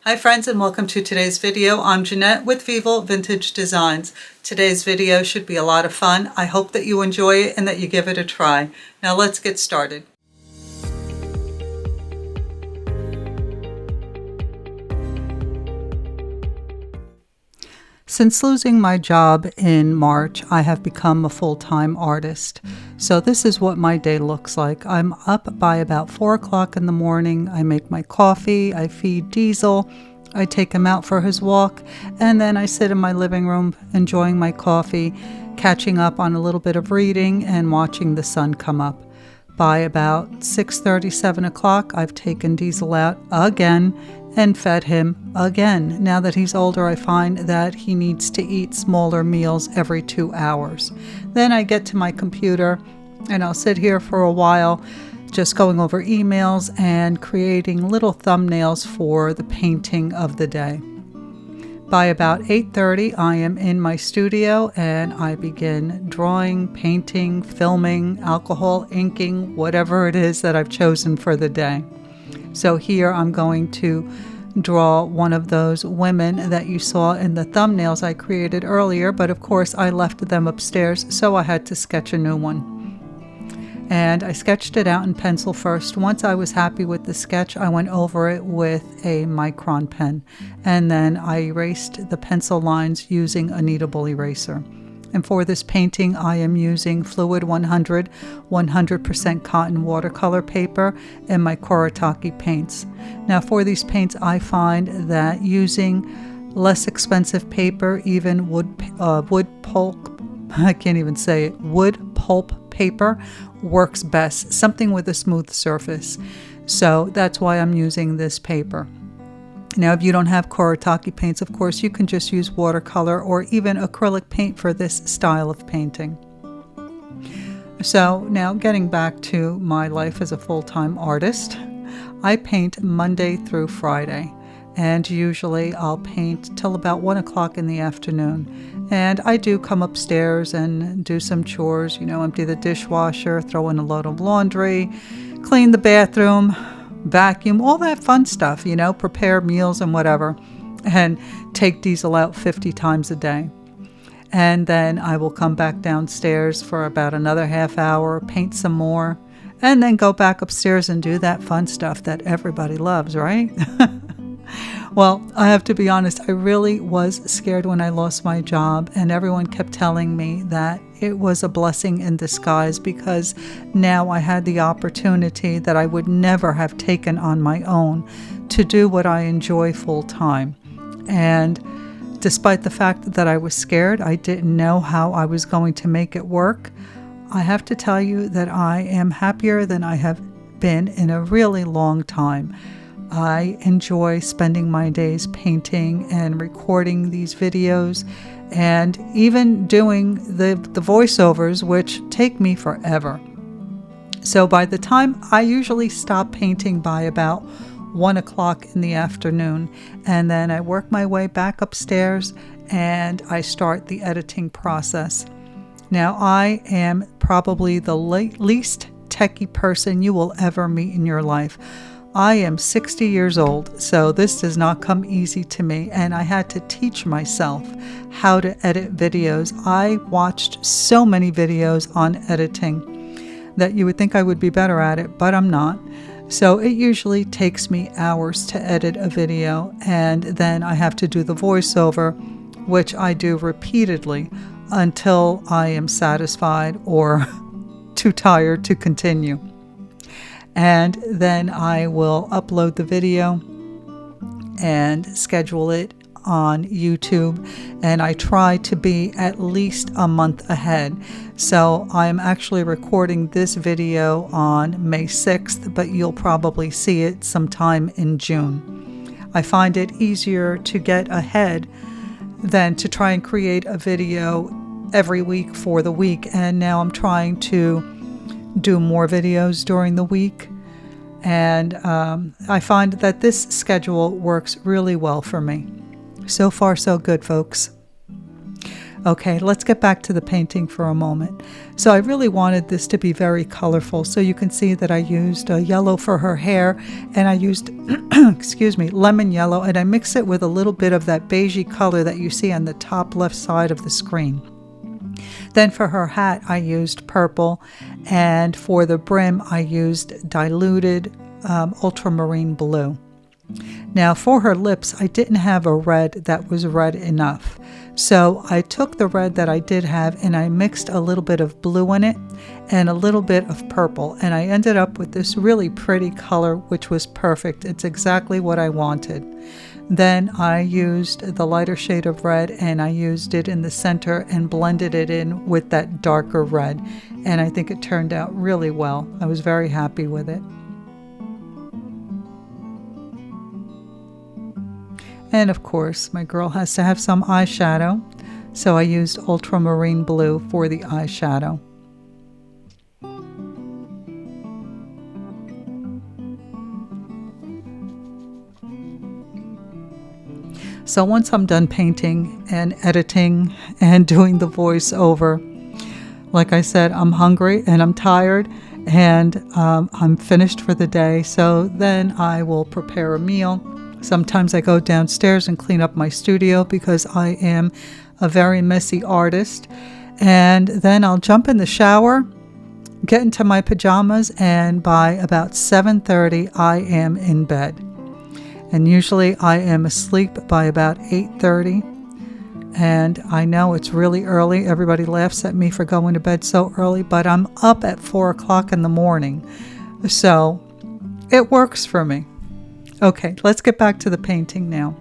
Hi friends, and welcome to today's video. I'm Jeanette with Vival Vintage Designs. Today's video should be a lot of fun. I hope that you enjoy it and that you give it a try. Now let's get started. Since losing my job in March, I have become a full-time artist. So this is what my day looks like. I'm up by about 4 o'clock in the morning. I make my coffee, I feed Diesel, I take him out for his walk, and then I sit in my living room enjoying my coffee, catching up on a little bit of reading and watching the sun come up. By about 6:30, 7 o'clock, I've taken Diesel out again and fed him again. Now that he's older, I find that he needs to eat smaller meals every 2 hours. Then I get to my computer and I'll sit here for a while just going over emails and creating little thumbnails for the painting of the day. By about 8:30, I am in my studio and I begin drawing, painting, filming, alcohol, inking, whatever it is that I've chosen for the day. So here I'm going to draw one of those women that you saw in the thumbnails I created earlier, but of course I left them upstairs, so I had to sketch a new one. And I sketched it out in pencil first. Once I was happy with the sketch, I went over it with a micron pen, and then I erased the pencil lines using a kneadable eraser. And for this painting, I am using Fluid 100 100% cotton watercolor paper and my Kuretake paints. Now for these paints, I find that using less expensive paper, even wood pulp, I can't even say it, wood pulp paper works best, something with a smooth surface. So that's why I'm using this paper. Now, if you don't have Kuretake paints, of course, you can just use watercolor or even acrylic paint for this style of painting. So now getting back to my life as a full-time artist, I paint Monday through Friday, and usually I'll paint till about 1 o'clock in the afternoon. And I do come upstairs and do some chores, empty the dishwasher, throw in a load of laundry, clean the bathroom, vacuum, all that fun stuff, prepare meals and whatever, and take Diesel out 50 times a day. And then I will come back downstairs for about another half hour, paint some more, and then go back upstairs and do that fun stuff that everybody loves, right? Well, I have to be honest, I really was scared when I lost my job, and everyone kept telling me that it was a blessing in disguise because now I had the opportunity that I would never have taken on my own to do what I enjoy full time. And despite the fact that I was scared, I didn't know how I was going to make it work. I have to tell you that I am happier than I have been in a really long time. I enjoy spending my days painting and recording these videos and even doing the voiceovers, which take me forever. So by the time I usually stop painting by about 1 o'clock in the afternoon, and then I work my way back upstairs and I start the editing process. Now I am probably the least techie person you will ever meet in your life. I am 60 years old, so this does not come easy to me, and I had to teach myself how to edit videos. I watched so many videos on editing that you would think I would be better at it, but I'm not. So it usually takes me hours to edit a video, and then I have to do the voiceover, which I do repeatedly until I am satisfied or too tired to continue. And then I will upload the video and schedule it on YouTube, and I try to be at least a month ahead. So I'm actually recording this video on May 6th, but you'll probably see it sometime in June. I find it easier to get ahead than to try and create a video every week for the week, and now I'm trying to do more videos during the week, and I find that this schedule works really well for me. So far so good, folks. Okay, let's get back to the painting for a moment. So I really wanted this to be very colorful. So you can see that I used yellow for her hair, and I used, excuse me, lemon yellow, and I mixed it with a little bit of that beigey color that you see on the top left side of the screen. Then for her hat, I used purple, and for the brim, I used diluted ultramarine blue. Now for her lips, I didn't have a red that was red enough. So I took the red that I did have and I mixed a little bit of blue in it and a little bit of purple. And I ended up with this really pretty color, which was perfect. It's exactly what I wanted. Then I used the lighter shade of red and I used it in the center and blended it in with that darker red. And I think it turned out really well. I was very happy with it. And of course, my girl has to have some eyeshadow, so I used ultramarine blue for the eyeshadow. So once I'm done painting and editing and doing the voiceover, like I said, I'm hungry and I'm tired and I'm finished for the day. So then I will prepare a meal. Sometimes I go downstairs and clean up my studio because I am a very messy artist. And then I'll jump in the shower, get into my pajamas, and by about 7:30 I am in bed. And usually I am asleep by about 8:30. And I know it's really early. Everybody laughs at me for going to bed so early, but I'm up at 4 o'clock in the morning. So it works for me. Okay, let's get back to the painting now.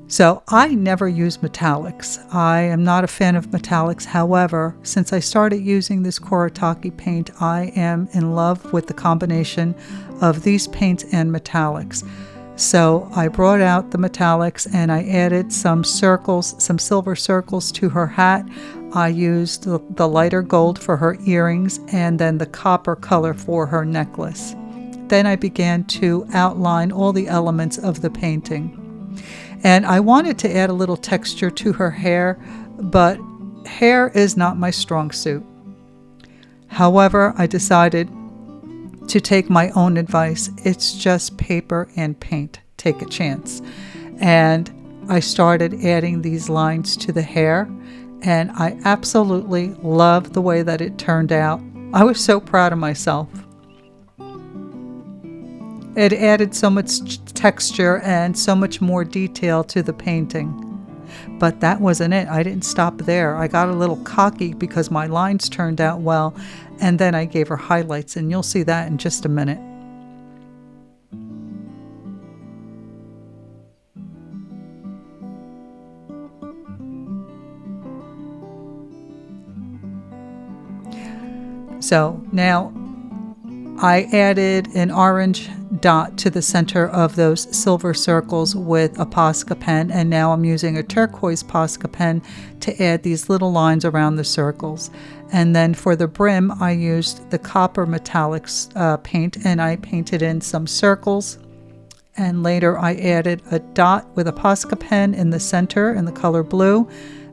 So I never use metallics. I am not a fan of metallics. However, since I started using this Kuretake paint, I am in love with the combination of these paints and metallics. So I brought out the metallics and I added some circles, some silver circles to her hat. I used the lighter gold for her earrings and then the copper color for her necklace. Then I began to outline all the elements of the painting. And I wanted to add a little texture to her hair, but hair is not my strong suit. However, I decided to take my own advice. It's just paper and paint. Take a chance. And I started adding these lines to the hair, and I absolutely love the way that it turned out. I was so proud of myself. It added so much texture and so much more detail to the painting. But that wasn't it. I didn't stop there. I got a little cocky because my lines turned out well, and then I gave her highlights, and you'll see that in just a minute. So now I added an orange dot to the center of those silver circles with a Posca pen, and now I'm using a turquoise Posca pen to add these little lines around the circles. And then for the brim, I used the copper metallics paint, and I painted in some circles. And later I added a dot with a Posca pen in the center in the color blue,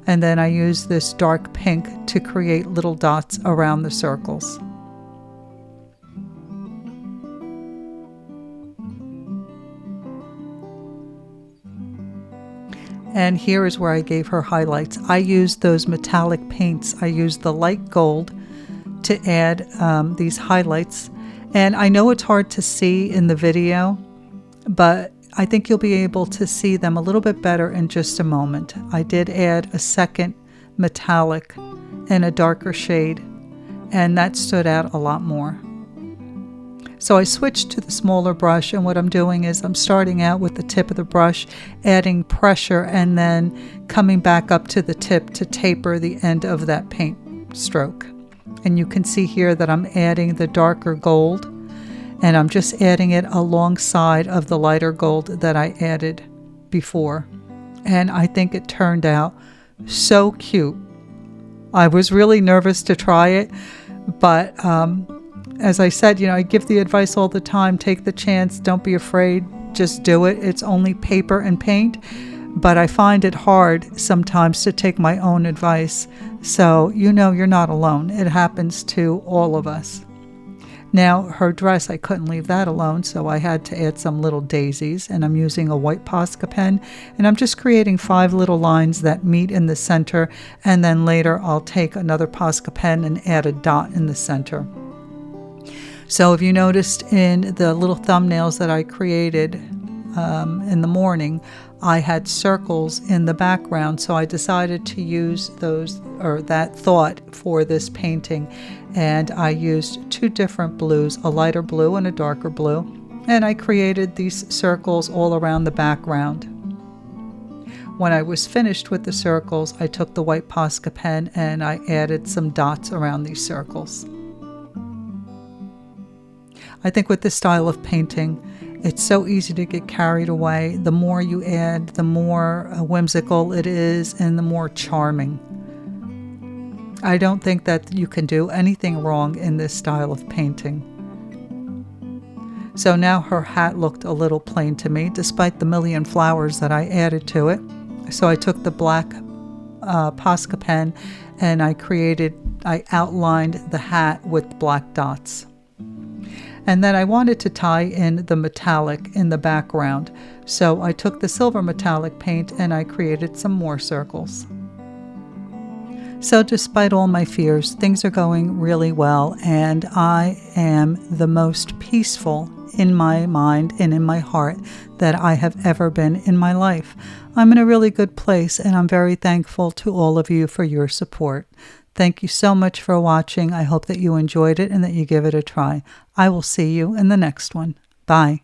and then I used this dark pink to create little dots around the circles. And here is where I gave her highlights. I used those metallic paints. I used the light gold to add these highlights. And I know it's hard to see in the video, but I think you'll be able to see them a little bit better in just a moment. I did add a second metallic in a darker shade, and that stood out a lot more. So I switched to the smaller brush, and what I'm doing is I'm starting out with the tip of the brush, adding pressure, and then coming back up to the tip to taper the end of that paint stroke. And you can see here that I'm adding the darker gold, and I'm just adding it alongside of the lighter gold that I added before. And I think it turned out so cute. I was really nervous to try it, but as I said, I give the advice all the time, take the chance, don't be afraid, just do it. It's only paper and paint, but I find it hard sometimes to take my own advice. So you know you're not alone. It happens to all of us. Now, her dress, I couldn't leave that alone, so I had to add some little daisies, and I'm using a white Posca pen, and I'm just creating 5 little lines that meet in the center, and then later I'll take another Posca pen and add a dot in the center. So if you noticed in the little thumbnails that I created in the morning, I had circles in the background, so I decided to use that thought for this painting, and I used 2 different blues, a lighter blue and a darker blue, and I created these circles all around the background. When I was finished with the circles, I took the white Posca pen and I added some dots around these circles. I think with this style of painting, it's so easy to get carried away. The more you add, the more whimsical it is and the more charming. I don't think that you can do anything wrong in this style of painting. So now her hat looked a little plain to me, despite the million flowers that I added to it. So I took the black Posca pen and I outlined the hat with black dots. And then I wanted to tie in the metallic in the background, so I took the silver metallic paint and I created some more circles. So despite all my fears, things are going really well, and I am the most peaceful in my mind and in my heart that I have ever been in my life. I'm in a really good place, and I'm very thankful to all of you for your support. Thank you so much for watching. I hope that you enjoyed it and that you give it a try. I will see you in the next one. Bye.